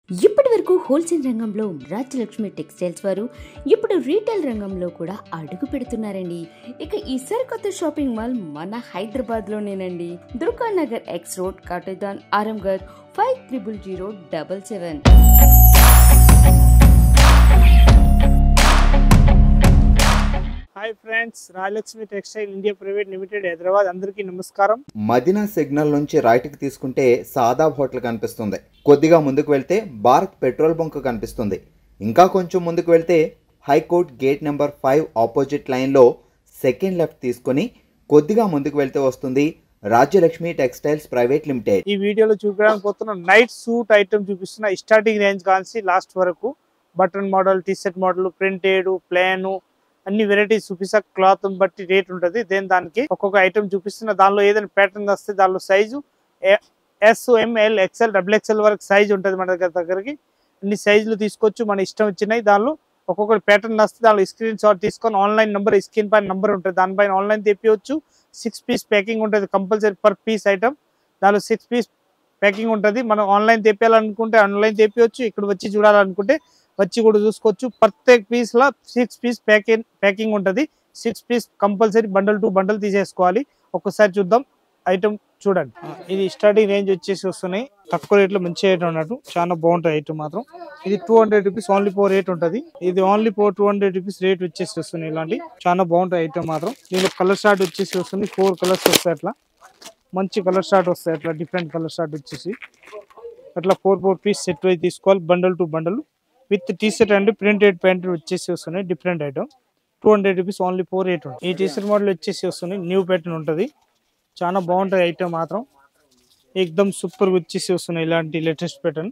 ఇప్పటి వరకు హోల్సేల్ రంగంలో రాజ్యలక్ష్మి టెక్స్టైల్స్ వారు ఇప్పుడు రీటైల్ రంగంలో కూడా అడుగు పెడుతున్నారండి. ఇక ఈ సరికొత్త షాపింగ్ మాల్ మన హైదరాబాద్ లోనేనండి. Durga Nagar X road, Katedan, Aramghar 500077. Hi friends, Rajalakshmi textile India private limited Hyderabad. అందరికీ నమస్కారం. మదీనా సిగ్నల్ నుంచి రైట్కి తీసుకుంటే సాదాబ్ హోటల్ కనిపిస్తుంది. కొద్దిగా ముందుకు వెళ్తే భారత్ పెట్రోల్ బంక్ కనిపిస్తుంది. ఇంకా కొంచెం ముందుకు వెళ్తే హైకోర్ట్ గేట్ నెంబర్ 5 ఆపోజిట్ లైన్లో సెకండ్ లెఫ్ట్ తీసుకొని కొద్దిగా ముందుకు వెళ్తే వస్తుంది రాజ్యలక్ష్మి టెక్స్టైల్స్ ప్రైవేట్ లిమిటెడ్. ఈ వీడియోలో చూపించడానికి పోతున్న నైట్ సూట్ ఐటమ్ చూపిస్తున్న. స్టార్టింగ్ రేంజ్ కాన్సి లాస్ట్ వరకు button model, T-shirt model, printed, plain అన్ని వెరైటీస్ చూపిస్తా. క్లాత్ బట్టి రేట్ ఉంటుంది. దానికి ఒక్కొక్క ఐటమ్ చూపిస్తున్న. దానిలో ఏదైనా ప్యాటర్న్ వస్తే దానిలో సైజు SML XL XXL వరకు సైజ్ ఉంటుంది. మన దగ్గరికి అన్ని సైజులు తీసుకోవచ్చు, మన ఇష్టం వచ్చినాయి. దానిలో ఒక్కొక్క ప్యాటర్న్ వస్తే దానిలో స్క్రీన్ షాట్ తీసుకొని ఆన్లైన్ నెంబర్, స్క్రీన్ పైన నెంబర్ ఉంటుంది, దానిపైన ఆన్లైన్ తెప్పించవచ్చు. 6 పీస్ ప్యాకింగ్ ఉంటుంది కంపల్సరీ పర్ పీస్ ఐటమ్. దానిలో 6 పీస్ ప్యాకింగ్ ఉంటుంది. మనం ఆన్లైన్ తెప్పించాలనుకుంటే ఆన్లైన్ తెప్పించవచ్చు. ఇక్కడ వచ్చి చూడాలనుకుంటే వచ్చి కూడా చూసుకోవచ్చు. ప్రత్యేక పీస్ లా 6 పీస్ ప్యాకింగ్ ఉంటుంది. 6 piece compulsory bundle to bundle తీసేసుకోవాలి. ఒక్కసారి చూద్దాం ఐటమ్ చూడండి. ఇది స్టార్టింగ్ రేంజ్ వచ్చేసి వస్తున్నాయి. తక్కువ రేట్ లో మంచి ఐటమ్ అన్నట్టు. చాలా బాగుంటుంది ఐటమ్ మాత్రం. ఇది 200 రూపీస్ ఓన్లీ 4 రేట్ ఉంటుంది. ఇది ఓన్లీ 200 రూపీస్ రేట్ వచ్చేసి వస్తున్నాయి. ఇలాంటి చాలా బాగుంటుంది ఐటమ్ మాత్రం. దీనిలో కలర్ షార్ట్ వచ్చేసి వస్తుంది. 4 కలర్స్ వస్తాయి. అట్లా మంచి కలర్ షార్ట్ వస్తాయి. అట్లా డిఫరెంట్ కలర్ షార్ట్ వచ్చేసి అట్లా 4 పీస్ సెట్ వైజ్ తీసుకోవాలి. Bundle to bundle with T-shirt and printed pant వచ్చేసి వస్తున్నాయి. Different item. 200 rupees only 4 rate ఉంటుంది. ఈ టీ-షర్ట్ మోడల్ వచ్చేసి వస్తుంది. న్యూ ప్యాటర్న్ ఉంటుంది. చాలా బాగుంటుంది ఐటమ్ మాత్రం. ఎక్దమ్ సూపర్ వచ్చేసి వస్తున్నాయి. ఇలాంటి లేటెస్ట్ ప్యాటర్న్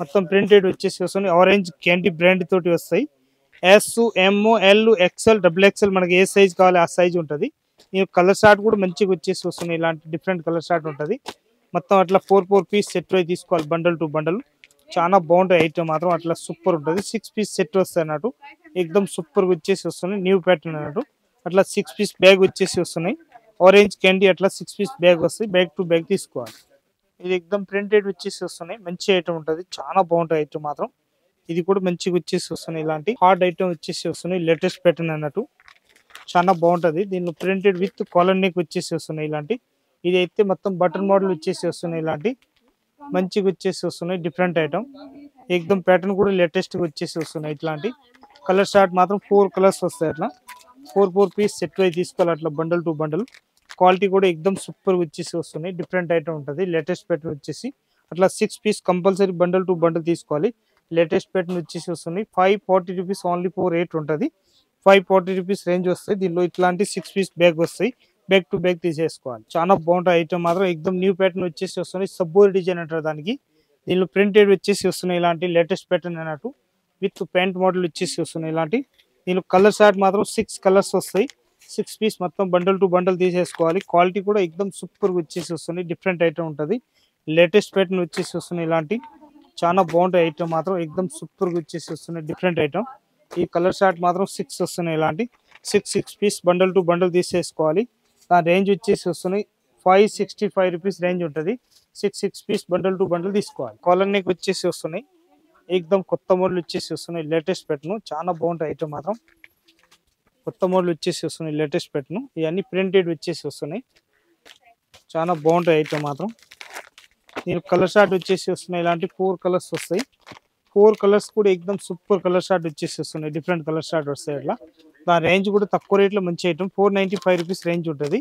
మొత్తం ప్రింటెడ్ వచ్చేసి వస్తుంది. ఆరెంజ్ క్యాండీ బ్రాండ్ తోటి వస్తాయి. SML XL XXL మనకి ఏ సైజ్ కావాలి ఆ సైజ్ ఉంటుంది. ఈ కలర్ షార్ట్ కూడా మంచిగా వచ్చేసి వస్తున్నాయి. ఇలాంటి డిఫరెంట్ కలర్ షార్ట్ ఉంటుంది. మొత్తం అట్లా 4 పీస్ సెట్ వైజ్ తీసుకోవాలి. బండల్ టు బండల్ చాలా బాగుంటాయి ఐటమ్ మాత్రం. అట్లా సూపర్ ఉంటుంది. 6 పీస్ సెట్ వస్తాయి అన్నట్టు. ఎక్దమ్ సూపర్ వచ్చేసి వస్తున్నాయి. న్యూ ప్యాటర్న్ అన్నట్టు. అట్లా 6 పీస్ బ్యాగ్ వచ్చేసి వస్తున్నాయి. ఆరెంజ్ క్యాండీ అట్లా 6 పీస్ బ్యాగ్ వస్తాయి. బ్యాగ్ టు బ్యాగ్ తీసుకోవాలి. ఇది ఎక్దమ్ ప్రింటెడ్ వచ్చేసి వస్తున్నాయి. మంచి ఐటమ్ ఉంటుంది. చాలా బాగుంటాయి ఐటమ్ మాత్రం. ఇది కూడా మంచిగా వచ్చేసి వస్తున్నాయి. ఇలాంటి హార్డ్ ఐటమ్ వచ్చేసి వస్తున్నాయి. లేటెస్ట్ ప్యాటర్న్ అన్నట్టు. చాలా బాగుంటుంది. దీనిలో ప్రింటెడ్ విత్ కాలర్ నెక్ వచ్చేసి వస్తున్నాయి. ఇలాంటి ఇది అయితే మొత్తం బటన్ మోడల్ వచ్చేసి వస్తున్నాయి. ఇలాంటి మంచిగా వచ్చేసి వస్తున్నాయి. Different item. ఎక్దమ్ ప్యాటర్న్ కూడా లేటెస్ట్ గా వచ్చేసి వస్తున్నాయి. ఇట్లాంటి కలర్ షార్ట్ మాత్రం 4 కలర్స్ వస్తాయి. అట్లా 4 పీస్ సెట్ వైజ్ తీసుకోవాలి. అట్లా బండల్ టు బండల్ క్వాలిటీ కూడా ఎక్దమ్ సూపర్ వచ్చేసి వస్తున్నాయి. డిఫరెంట్ ఐటమ్ ఉంటుంది. లేటెస్ట్ ప్యాటర్న్ వచ్చేసి అట్లా 6 piece compulsory bundle to bundle తీసుకోవాలి. లేటెస్ట్ ప్యాటర్న్ వచ్చేసి వస్తున్నాయి. 540 రూపీస్ ఓన్లీ 4 రేట్ ఉంటుంది. 540 రూపీస్ రేంజ్ వస్తాయి. దీనిలో ఇట్లాంటి 6 పీస్ బ్యాగ్ వస్తాయి. బ్యాగ్ టు బ్యాగ్ తీసేసుకోవాలి. చాలా బాగుంటాయి ఐటమ్ మాత్రం. ఎక్దమ్ న్యూ ప్యాటర్న్ వచ్చేసి వస్తున్నాయి. సబ్బోరి డిజైన్ అంటారు దానికి. దీనిలో ప్రింటెడ్ వచ్చేసి వస్తున్నాయి. ఇలాంటి లేటెస్ట్ ప్యాటర్న్ అన్నట్టు విత్ ప్యాంట్ మోడల్ వచ్చేసి వస్తున్నాయి. ఇలాంటి దీనిలో కలర్ షార్ట్ మాత్రం 6 కలర్స్ వస్తాయి. 6 పీస్ మొత్తం బండల్ టు బండల్ తీసేసుకోవాలి. క్వాలిటీ కూడా ఎక్దమ్ సూపర్ వచ్చేసి వస్తున్నాయి. డిఫరెంట్ ఐటమ్ ఉంటుంది. లేటెస్ట్ ప్యాటర్న్ వచ్చేసి వస్తున్నాయి. ఇలాంటి చాలా బాగుంటాయి ఐటమ్ మాత్రం. ఎక్దమ్ సూపర్ వచ్చేసి వస్తున్నాయి. Different item. ఈ కలర్ షార్ట్ మాత్రం 6 వస్తున్నాయి. ఇలాంటి 6 పీస్ బండల్ టు బండల్ తీసేసుకోవాలి. దాని రేంజ్ వచ్చేసి వస్తున్నాయి. 565 రూపీస్ రేంజ్ ఉంటుంది. 6 పీస్ బండల్ టు బండల్ తీసుకోవాలి. కాలర్ నెక్ వచ్చేసి వస్తున్నాయి. ఎక్దమ్ కొత్త మోడల్ వచ్చేసి వస్తున్నాయి. లేటెస్ట్ ప్యాటర్న్ చాలా బాగుంటాయి ఐటమ్ మాత్రం. కొత్త మోడల్ వచ్చేసి వస్తున్నాయి. Latest pattern. ఇవన్నీ ప్రింటెడ్ వచ్చేసి వస్తున్నాయి. చాలా బాగుంటాయి ఐటమ్ మాత్రం. దీని కలర్ షార్ట్ వచ్చేసి వస్తున్నాయి. ఇలాంటి 4 కలర్స్ వస్తాయి. 4 కలర్స్ కూడా ఎక్దమ్ సూపర్ కలర్ షార్ట్ వచ్చేసి వస్తున్నాయి. డిఫరెంట్ కలర్ షార్ట్ వస్తాయి. అట్లా దాని రేంజ్ కూడా తక్కువ రేట్లో మంచి ఐటమ్. 495 రూపీస్ రేంజ్ ఉంటుంది.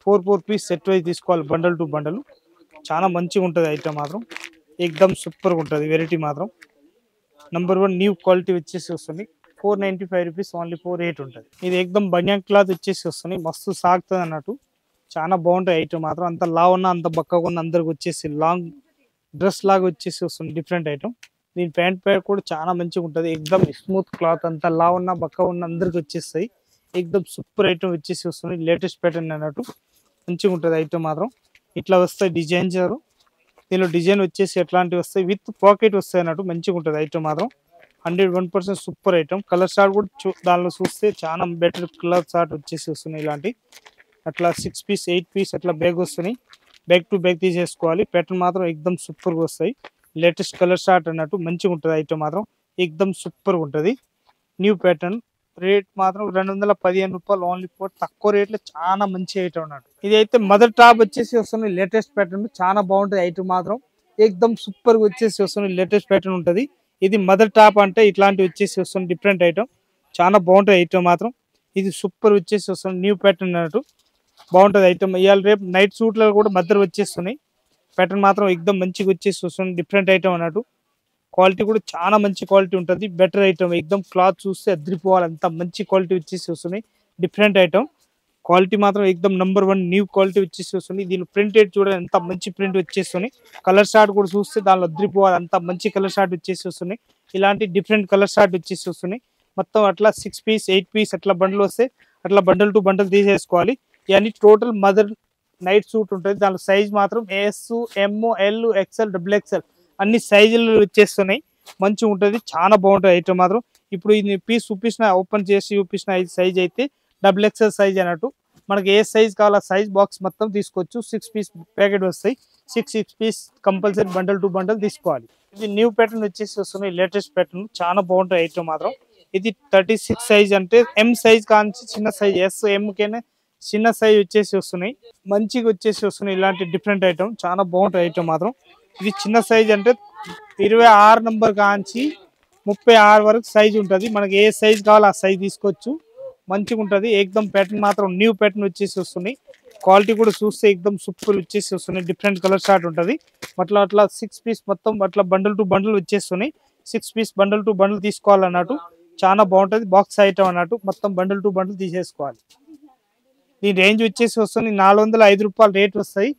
4 పీస్ సెట్ వైజ్ తీసుకోవాలి. బండల్ టు బండల్ చాలా మంచిగా ఉంటుంది ఐటమ్ మాత్రం. ఎక్దమ్ సూపర్గా ఉంటుంది. వెరైటీ మాత్రం నెంబర్ 1 న్యూ క్వాలిటీ వచ్చేసి వస్తుంది. 495 రూపీస్ ఓన్లీ 4 రేట్ ఉంటుంది. ఇది ఎక్దమ్ బనియన్ క్లాత్ వచ్చేసి వస్తుంది. మస్తు సాగుతుంది అన్నట్టు. చాలా బాగుంటాయి ఐటమ్ మాత్రం. అంత లావ్ ఉన్న అంత బక్కగా ఉన్న అందరికి వచ్చేసి లాంగ్ డ్రెస్ లాగా వచ్చేసి వస్తుంది. Different item. దీని ప్యాంట్ కూడా చాలా మంచిగా ఉంటుంది. ఎక్దమ్ స్మూత్ క్లాత్. అంత లావ్ ఉన్న బక్క ఉన్న అందరికి వచ్చేస్తాయి. ఎక్దమ్ సూపర్ ఐటమ్ వచ్చేసి వస్తుంది. లేటెస్ట్ ప్యాటర్న్ అన్నట్టు మంచిగా ఉంటుంది ఐటమ్ మాత్రం. ఇట్లా వస్తాయి డిజైన్స్. దీనిలో డిజైన్ వచ్చేసి ఎట్లాంటివి వస్తాయి విత్ పాకెట్ వస్తాయి అన్నట్టు. మంచిగా ఉంటుంది ఐటమ్ మాత్రం. 101% సూపర్ ఐటమ్. కలర్ షార్ట్ కూడా దానిలో చూస్తే చాలా బెటర్ కలర్ షార్ట్ వచ్చేసి వస్తున్నాయి. ఇలాంటి అట్లా 6 పీస్ 8 పీస్ అట్లా బ్యాగ్ వస్తున్నాయి. బ్యాగ్ టు బ్యాగ్ తీసేసుకోవాలి. ప్యాటర్న్ మాత్రం ఎక్దమ్ సూపర్గా వస్తాయి. లేటెస్ట్ కలర్ షార్ట్ అన్నట్టు మంచిగా ఉంటుంది ఐటమ్ మాత్రం ఎక్దమ్ సూపర్ ఉంటుంది న్యూ ప్యాటర్న్ రేట్ మాత్రం 215 రూపాయలు ఓన్లీ ఫోర్ తక్కువ రేట్లో చాలా మంచి ఐటమ్ అన్నట్టు ఇది అయితే మదర్ టాప్ వచ్చేసి వస్తుంది లేటెస్ట్ ప్యాటర్న్ చాలా బాగుంటుంది ఐటమ్ మాత్రం ఎక్దమ్ సూపర్ గా వచ్చేసి వస్తుంది లేటెస్ట్ ప్యాటర్న్ ఉంటుంది ఇది మదర్ టాప్ అంటే ఇట్లాంటి వచ్చేసి వస్తుంది డిఫరెంట్ ఐటమ్ చాలా బాగుంటుంది ఐటమ్ మాత్రం ఇది సూపర్ వచ్చేసి వస్తుంది న్యూ ప్యాటర్న్ అన్నట్టు బాగుంటుంది ఐటమ్ ఇవాళ రేపు నైట్ సూట్లలో కూడా మదర్ వచ్చేస్తున్నాయి ప్యాటర్న్ మాత్రం ఎక్దమ్ మంచిగా వచ్చేసి వస్తుంది డిఫరెంట్ ఐటమ్ అన్నట్టు క్వాలిటీ కూడా చాలా మంచి క్వాలిటీ ఉంటుంది బెటర్ ఐటమ్ ఎక్దమ్ క్లాత్ చూస్తే అద్రిపోవాలి అంత మంచి క్వాలిటీ వచ్చేసి వస్తున్నాయి డిఫరెంట్ ఐటమ్ క్వాలిటీ మాత్రం ఎక్దమ్ నంబర్ 1 న్యూ క్వాలిటీ వచ్చేసి వస్తుంది దీని ప్రింటెడ్ చూడండి ఎంత మంచి ప్రింట్ వచ్చేస్తుంది కలర్ షార్ట్ కూడా చూస్తే దానిలో అద్రిపోవాలి అంత మంచి కలర్ షార్ట్ వచ్చేసి వస్తున్నాయి ఇలాంటి డిఫరెంట్ కలర్ షార్ట్ వచ్చేసి వస్తున్నాయి మొత్తం అట్లా 6 పీస్ 8 పీస్ అట్లా బండిల్ వస్తే అట్లా బండల్ టు బండల్ తీసేసుకోవాలి ఇవన్నీ టోటల్ మదర్ నైట్ సూట్ ఉంటుంది దాని సైజ్ మాత్రం S M L XL double XL అన్ని సైజులు వచ్చేస్తున్నాయి మంచిగా ఉంటుంది చాలా బాగుంటుంది ఐటమ్ మాత్రం ఇప్పుడు ఇది పీస్ చూపించిన ఓపెన్ చేసి చూపించిన సైజ్ అయితే డబుల్ ఎక్స్ఎల్ సైజ్ అన్నట్టు మనకి ఏ సైజ్ కావాలో సైజ్ బాక్స్ మొత్తం తీసుకోవచ్చు 6 పీస్ ప్యాకెట్ వస్తాయి 6 piece compulsory bundle to bundle తీసుకోవాలి ఇది న్యూ ప్యాటర్న్ వచ్చేసి వస్తున్నాయి లేటెస్ట్ ప్యాటర్న్ చాలా బాగుంటుంది ఐటమ్ మాత్రం ఇది 36 సైజ్ అంటే ఎం సైజ్ కాంచి చిన్న సైజ్ ఎస్ ఎం కేనే చిన్న సైజ్ వచ్చేసి వస్తున్నాయి మంచిగా వచ్చేసి వస్తున్నాయి ఇలాంటి డిఫరెంట్ ఐటమ్ చాలా బాగుంటుంది ఐటమ్ మాత్రం ఇది చిన్న సైజ్ అంటే 26 నంబర్ కాంచి 36 వరకు సైజ్ ఉంటుంది మనకి ఏ సైజ్ కావాలో ఆ సైజ్ తీసుకోవచ్చు మంచిగా ఉంటుంది ఎక్దమ్ ప్యాటర్న్ మాత్రం న్యూ ప్యాటర్న్ వచ్చేసి వస్తున్నాయి క్వాలిటీ కూడా చూస్తే ఎక్దమ్ సూపర్ వచ్చేసి వస్తున్నాయి డిఫరెంట్ కలర్ షార్ట్ ఉంటుంది అట్లా 6 పీస్ మొత్తం అట్లా బండల్ టు బండల్ వచ్చేస్తున్నాయి 6 పీస్ బండల్ టు బండల్ తీసుకోవాలన్నట్టు చాలా బాగుంటుంది బాక్స్ ఐటమ్ అన్నట్టు మొత్తం బండల్ టు బండల్ తీసేసుకోవాలి దీని రేంజ్ వచ్చేసి వస్తుంది 405 రూపాయలు రేట్ వస్తాయి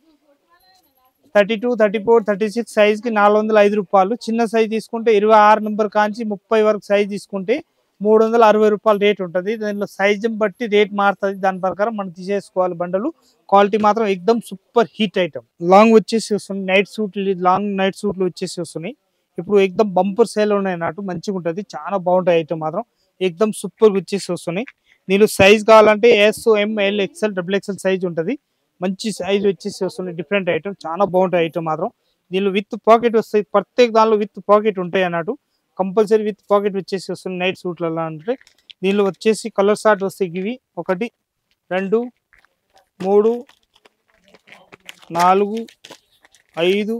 32 34 36 సైజ్ కి 405 రూపాయలు చిన్న సైజ్ తీసుకుంటే 26 నంబర్ కాంచి 30 వరకు సైజ్ తీసుకుంటే 360 రూపాయలు రేట్ ఉంటుంది దానిలో సైజ్ బట్టి రేట్ మారుతుంది దాని ప్రకారం మనం తీసేసుకోవాలి బండలు క్వాలిటీ మాత్రం ఎక్దమ్ సూపర్ హీట్ ఐటమ్ లాంగ్ వచ్చేసి వస్తుంది నైట్ సూట్ లాంగ్ నైట్ సూట్లు వచ్చేసి వస్తున్నాయి ఇప్పుడు ఎక్దమ్ బంపర్ సేల్ ఉన్నాయి అన్నట్టు మంచిగా ఉంటుంది చాలా బాగుంటాయి ఐటమ్ మాత్రం ఎక్దమ్ సూపర్ వచ్చేసి వస్తున్నాయి దీనిలో సైజ్ కావాలంటే S M L XL double XL size ఉంటుంది మంచి సైజ్ వచ్చేసి వస్తుంది డిఫరెంట్ ఐటమ్ చాలా బాగుంటాయి ఐటమ్ మాత్రం దీనిలో విత్ పాకెట్ వస్తాయి ప్రత్యేక దానిలో విత్ పాకెట్ ఉంటాయి అన్నట్టు కంపల్సరీ విత్ పాకెట్ వచ్చేసి వస్తుంది నైట్ సూట్లలో అంటే దీనిలో వచ్చేసి కలర్ షార్ట్ వస్తాయి ఇవి 1 2 3 4 5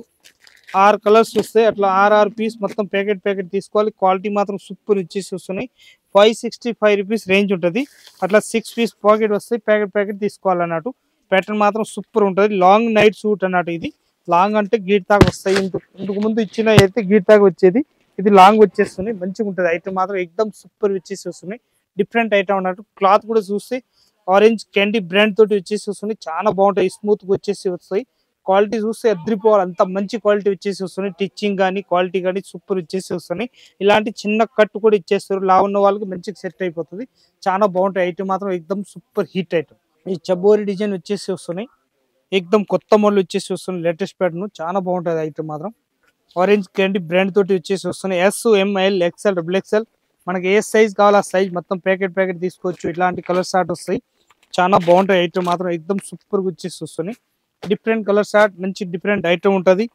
6 కలర్స్ వస్తాయి అట్లా 6 పీస్ మొత్తం ప్యాకెట్ తీసుకోవాలి క్వాలిటీ మాత్రం సూపర్ వచ్చేసి వస్తున్నాయి 565 రూపీస్ రేంజ్ ఉంటుంది అట్లా 6 పీస్ పాకెట్ వస్తాయి ప్యాకెట్ తీసుకోవాలన్నట్టు ప్యాటర్న్ మాత్రం సూపర్ ఉంటుంది లాంగ్ నైట్ సూట్ అన్నట్టు ఇది లాంగ్ అంటే గీట్ తాగా వస్తాయి ఇంతకు ముందు ఇచ్చిన అయితే గీట్ తాగా వచ్చేది ఇది లాంగ్ వచ్చేస్తుంది మంచిగా ఉంటుంది ఐటమ్ మాత్రం ఎక్దమ్ సూపర్ వచ్చేసి వస్తున్నాయి డిఫరెంట్ ఐటమ్ అన్నట్టు క్లాత్ కూడా చూస్తే ఆరెంజ్ క్యాండీ బ్రాండ్ తోటి వచ్చేసి వస్తుంది చాలా బాగుంటాయి స్మూత్ గా వచ్చేసి వస్తాయి క్వాలిటీ చూస్తే అద్రిపోవాలి అంత మంచి క్వాలిటీ వచ్చేసి వస్తున్నాయి టిచ్చింగ్ కానీ క్వాలిటీ కానీ సూపర్ వచ్చేసి వస్తున్నాయి ఇలాంటి చిన్న కట్ కూడా ఇచ్చేస్తారు లా ఉన్న వాళ్ళకి మంచిగా సెట్ అయిపోతుంది చాలా బాగుంటాయి ఐటమ్ మాత్రం ఎక్దమ్ సూపర్ హిట్ ఐటమ్ ఈ చబోరి డిజైన్ వచ్చేసి వస్తున్నాయి ఎక్దమ్ కొత్త మోడల్ వచ్చేసి వస్తున్నాయి లేటెస్ట్ ప్యాటర్న్ చాలా బాగుంటుంది ఐటమ్ మాత్రం ఆరెంజ్ క్యాండీ బ్రాండ్ తోటి వచ్చేసి వస్తున్నాయి S M L XL double XL మనకి ఏ సైజ్ కావాలో ఆ సైజ్ మొత్తం ప్యాకెట్ తీసుకోవచ్చు ఇట్లాంటి కలర్ షార్ట్ వస్తాయి చాలా బాగుంటాయి ఐటమ్ మాత్రం ఎక్దమ్ సూపర్ గా వచ్చేసి వస్తున్నాయి డిఫరెంట్ కలర్ షార్ట్ మంచి డిఫరెంట్ ఐటమ్ ఉంటుంది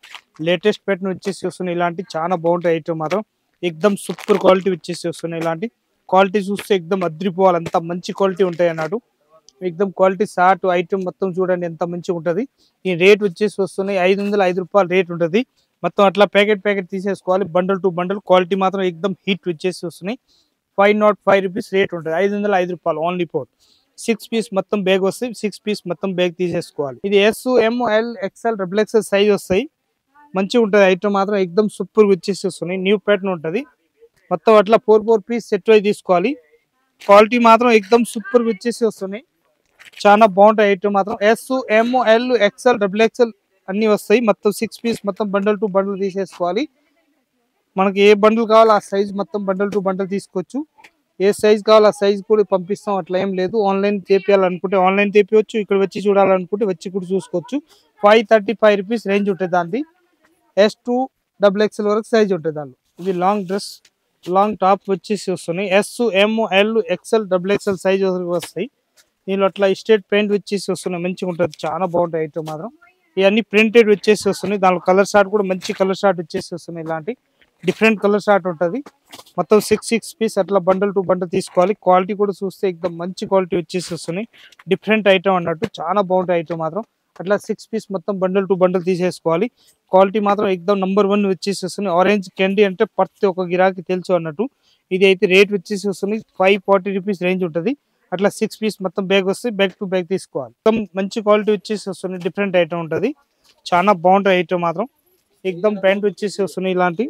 లేటెస్ట్ ప్యాటర్న్ వచ్చేసి వస్తున్నాయి ఇలాంటి చాలా బాగుంటాయి ఐటమ్ మాత్రం ఎక్దమ్ సూపర్ క్వాలిటీ వచ్చేసి వస్తున్నాయి ఇలాంటి క్వాలిటీ చూస్తే ఎక్దమ్ అద్రిపోవాలి అంత మంచి క్వాలిటీ ఉంటాయి అన్నట్టు ఎక్దమ్ క్వాలిటీ షార్ట్ ఐటమ్ మొత్తం చూడండి ఎంత మంచిగా ఉంటుంది ఈ రేట్ వచ్చేసి వస్తున్నాయి 505 రూపాయలు రేట్ ఉంటుంది మొత్తం అట్లా ప్యాకెట్ తీసేసుకోవాలి బండల్ టు బండల్ క్వాలిటీ మాత్రం ఎక్దమ్ హీట్ వచ్చేసి వస్తున్నాయి 505 రూపీస్ రేట్ ఉంటుంది 505 రూపాయలు ఓన్లీ ఫోర్ 6 పీస్ మొత్తం బ్యాగ్ వస్తాయి 6 పీస్ మొత్తం బ్యాగ్ తీసేసుకోవాలి ఇది S M L XL double XL size వస్తాయి మంచిగా ఉంటుంది ఐటమ్ మాత్రం ఎక్దమ్ సూపర్ వచ్చేసి వస్తున్నాయి న్యూ ప్యాటర్న్ ఉంటుంది మొత్తం అట్లా 4 పీస్ సెట్ అయి తీసుకోవాలి క్వాలిటీ మాత్రం ఎక్దమ్ సూపర్ వచ్చేసి వస్తున్నాయి చాలా బాగుంటాయి ఐటమ్ మాత్రం S M L XL double XL అన్ని వస్తాయి మొత్తం 6 పీస్ మొత్తం బండల్ టు బండల్ తీసేసుకోవాలి మనకి ఏ బండల్ కావాలో ఆ సైజ్ మొత్తం బండల్ టు బండల్ తీసుకోవచ్చు ఏ సైజ్ కావాలో ఆ సైజ్ కూడా పంపిస్తాం అట్లా ఏం లేదు ఆన్లైన్ చేపియాలనుకుంటే ఆన్లైన్ చేపించవచ్చు ఇక్కడ వచ్చి చూడాలనుకుంటే వచ్చి కూడా చూసుకోవచ్చు 535 రూపీస్ రేంజ్ ఉంటుంది దాన్ని S2 డబుల్ ఎక్స్ఎల్ వరకు సైజ్ ఉంటుంది దానిలో ఇది లాంగ్ డ్రెస్ లాంగ్ టాప్ వచ్చేసి వస్తున్నాయి S M L XL double XL size వస్తాయి దీనిలో అట్లా స్టేట్ పెయింట్ వచ్చేసి వస్తున్నాయి మంచిగా ఉంటుంది చాలా బాగుంటాయి ఐటమ్ మాత్రం ఇవన్నీ ప్రింటెడ్ వచ్చేసి వస్తున్నాయి. దానిలో కలర్ షార్ట్ కూడా మంచి కలర్ షార్ట్ వచ్చేసి వస్తున్నాయి. ఇలాంటి డిఫరెంట్ కలర్ షార్ట్ ఉంటుంది. మొత్తం 6 పీస్ అట్లా బండల్ టు బండల్ తీసుకోవాలి. క్వాలిటీ కూడా చూస్తే ఎక్దమ్ మంచి క్వాలిటీ వచ్చేసి వస్తున్నాయి. డిఫరెంట్ ఐటమ్ అన్నట్టు చాలా బాగుంటాయి ఐటమ్ మాత్రం. అట్లా 6 పీస్ మొత్తం బండల్ టు బండల్ తీసేసుకోవాలి. క్వాలిటీ మాత్రం ఎక్దమ్ నంబర్ 1 వచ్చేసి వస్తుంది. ఆరెంజ్ క్యాండీ అంటే ప్రతి ఒక్క గిరాకీ తెలుసు అన్నట్టు. ఇది అయితే రేట్ వచ్చేసి వస్తుంది 540 రూపీస్ రేంజ్ ఉంటుంది. అట్లా 6 పీస్ మొత్తం బ్యాగ్ వస్తే బ్యాగ్ టు బ్యాగ్ తీసుకోవాలి. మొత్తం మంచి క్వాలిటీ వచ్చేసి వస్తుంది. డిఫరెంట్ ఐటమ్ ఉంటుంది. చాలా బాగుంటాయి ఐటమ్ మాత్రం. ఎక్దమ్ ప్యాంట్ వచ్చేసి వస్తున్నాయి. ఇలాంటి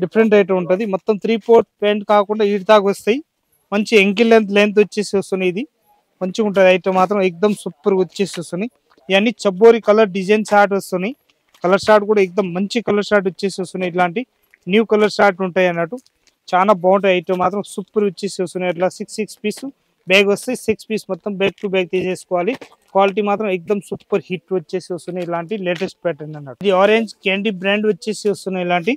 డిఫరెంట్ ఐటమ్ ఉంటుంది. మొత్తం 3/4 ప్యాంట్ కాకుండా ఈడి దాకా వస్తాయి. మంచి ఎంకిల్ లెంత్ వచ్చేసి వస్తున్నాయి. ఇది మంచిగా ఉంటుంది ఐటమ్ మాత్రం. ఎక్దమ్ సూపర్ వచ్చేసి వస్తున్నాయి. ఇవన్నీ చబ్బోరి కలర్ డిజైన్ షార్ట్ వస్తున్నాయి. కలర్ షార్ట్ కూడా ఎక్దమ్ మంచి కలర్ షార్ట్ వచ్చేసి వస్తున్నాయి. ఇట్లాంటి న్యూ కలర్ షార్ట్ ఉంటాయి అన్నట్టు. చాలా బాగుంటాయి ఐటమ్ మాత్రం. సూపర్ వచ్చేసి వస్తున్నాయి. అట్లా 6 పీస్ బ్యాగ్ వస్తే 6 పీస్ మొత్తం బ్యాగ్ టు బ్యాగ్ తీసేసుకోవాలి. క్వాలిటీ మాత్రం ఎక్దమ్ సూపర్ హిట్ వచ్చేసి వస్తున్నాయి. ఇలాంటి లేటెస్ట్ ప్యాటర్న్ అన్నట్టు. ఇది ఆరెంజ్ క్యాండీ బ్రాండ్ వచ్చేసి వస్తున్నాయి. ఇలాంటి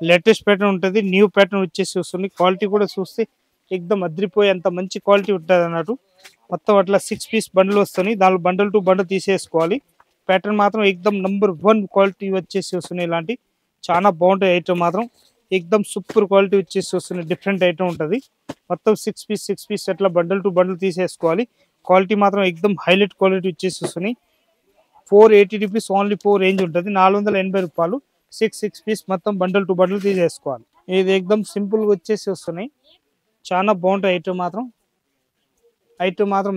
లేటెస్ట్ ప్యాటర్న్ ఉంటుంది. న్యూ ప్యాటర్న్ వచ్చేసి వస్తుంది. క్వాలిటీ కూడా చూస్తే ఎక్దమ్ అద్రిపోయి అంత మంచి క్వాలిటీ ఉంటుంది అన్నట్టు. మొత్తం అట్లా 6 పీస్ బండిల్ వస్తున్నాయి. దానిలో బండల్ టు బండల్ తీసేసుకోవాలి. ప్యాటర్న్ మాత్రం ఎక్దమ్ నంబర్ 1 క్వాలిటీ వచ్చేసి వస్తున్నాయి. ఇలాంటి చాలా బాగుంటాయి ఐటమ్ మాత్రం. ఎక్దమ్ సూపర్ క్వాలిటీ వచ్చేసి వస్తున్నాయి. డిఫరెంట్ ఐటమ్ ఉంటుంది. మొత్తం 6 పీస్ అట్లా బండల్ టు బండల్ తీసేసుకోవాలి. క్వాలిటీ మాత్రం ఎక్దమ్ హైలైట్ క్వాలిటీ వచ్చేసి వస్తున్నాయి. 480 రూపీస్ ఓన్లీ 4 రేంజ్ ఉంటుంది. 480 రూపాయలు 6 పీస్ మొత్తం బండల్ టు బండల్ తీసేసుకోవాలి. ఇది ఎక్దమ్ సింపుల్గా వచ్చేసి వస్తున్నాయి. చాలా బాగుంటాయి ఐటమ్ మాత్రం.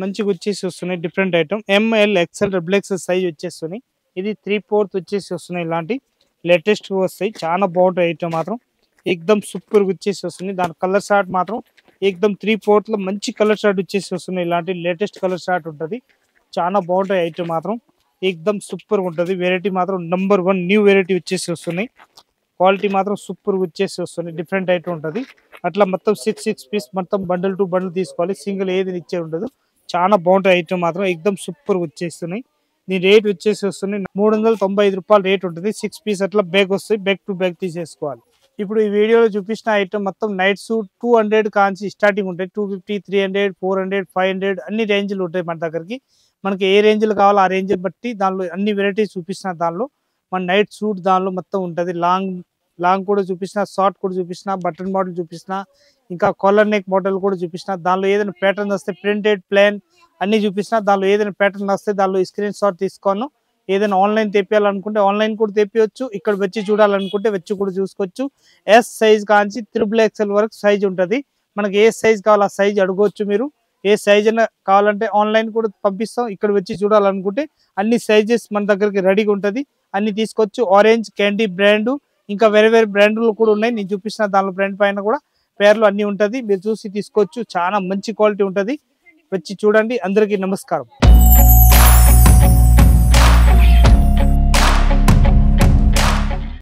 మంచిగా వచ్చేసి వస్తున్నాయి. Different item ML XL XXL size వచ్చేస్తున్నాయి. ఇది 3/4 వచ్చేసి వస్తున్నాయి. ఇలాంటి లేటెస్ట్ వస్తాయి. చాలా బాగుంటాయి ఐటమ్ మాత్రం. ఎక్దమ్ సూపర్ వచ్చేసి వస్తుంది. దాని కలర్ షార్ట్ మాత్రం ఎక్దమ్ 3/4 మంచి కలర్ షార్ట్ వచ్చేసి వస్తున్నాయి. ఇలాంటి లేటెస్ట్ కలర్ షార్ట్ ఉంటుంది. చాలా బాగుంటాయి ఐటమ్ మాత్రం. ఎక్దమ్ సూపర్ ఉంటుంది. వెరైటీ మాత్రం నంబర్ 1 న్యూ వెరైటీ వచ్చేసి వస్తున్నాయి. క్వాలిటీ మాత్రం సూపర్ వచ్చేసి వస్తుంది. డిఫరెంట్ ఐటమ్ ఉంటుంది. అట్లా మొత్తం 6 పీస్ మొత్తం బండల్ టు బండల్ తీసుకోవాలి. సింగిల్ ఏది ఇచ్చే ఉండదు. చాలా బాగుంటాయి ఐటమ్ మాత్రం. ఎక్దమ్ సూపర్ వచ్చేస్తున్నాయి. దీని రేట్ వచ్చేసి వస్తుంది 395 రూపాయలు రేట్ ఉంటుంది. 6 పీస్ అట్లా బ్యాగ్ వస్తాయి. బ్యాగ్ టు బ్యాగ్ తీసేసుకోవాలి. ఇప్పుడు ఈ వీడియోలో చూపించిన ఐటమ్ మొత్తం నైట్ సూట్ 200 కాంచి స్టార్టింగ్ ఉంటాయి. 250, 300, 400, 500 అన్ని రేంజ్లు ఉంటాయి మన దగ్గరికి. మనకి ఏ రేంజ్లు కావాలో ఆ రేంజ్ బట్టి దానిలో అన్ని వెరైటీస్ చూపిస్తున్న దానిలో మన నైట్ సూట్ దానిలో మొత్తం ఉంటుంది. లాంగ్ కూడా చూపించిన, షార్ట్ కూడా చూపించిన, బటన్ మోడల్ చూపించిన, ఇంకా కాలర్ నెక్ మోడల్ కూడా చూపించిన. దానిలో ఏదైనా ప్యాటర్న్ వస్తే ప్రింటెడ్ ప్లాన్ అన్ని చూపించిన. దానిలో ఏదైనా ప్యాటర్న్ వస్తే దానిలో స్క్రీన్ షాట్ తీసుకోను. ఏదైనా ఆన్లైన్ తెప్పియాలనుకుంటే ఆన్లైన్ కూడా తెప్పియచ్చు. ఇక్కడ వచ్చి చూడాలనుకుంటే వచ్చి కూడా చూసుకోవచ్చు. S సైజ్ కాంచి XXL వరకు సైజ్ ఉంటుంది. మనకి ఏ సైజ్ కావాలో ఆ సైజ్ అడగవచ్చు. మీరు ఏ సైజ్ అయినా కావాలంటే ఆన్లైన్ కూడా పంపిస్తాం. ఇక్కడ వచ్చి చూడాలనుకుంటే అన్ని సైజెస్ మన దగ్గరికి రెడీగా ఉంటుంది. అన్ని తీసుకోవచ్చు. ఆరెంజ్ క్యాండీ బ్రాండ్ ఇంకా వేరే బ్రాండ్లు కూడా ఉన్నాయి. నేను చూపిస్తున్న దానిలో బ్రాండ్ పైన కూడా పేర్లు అన్ని ఉంటుంది. మీరు చూసి తీసుకోవచ్చు. చాలా మంచి క్వాలిటీ ఉంటుంది. వచ్చి చూడండి. అందరికీ నమస్కారం.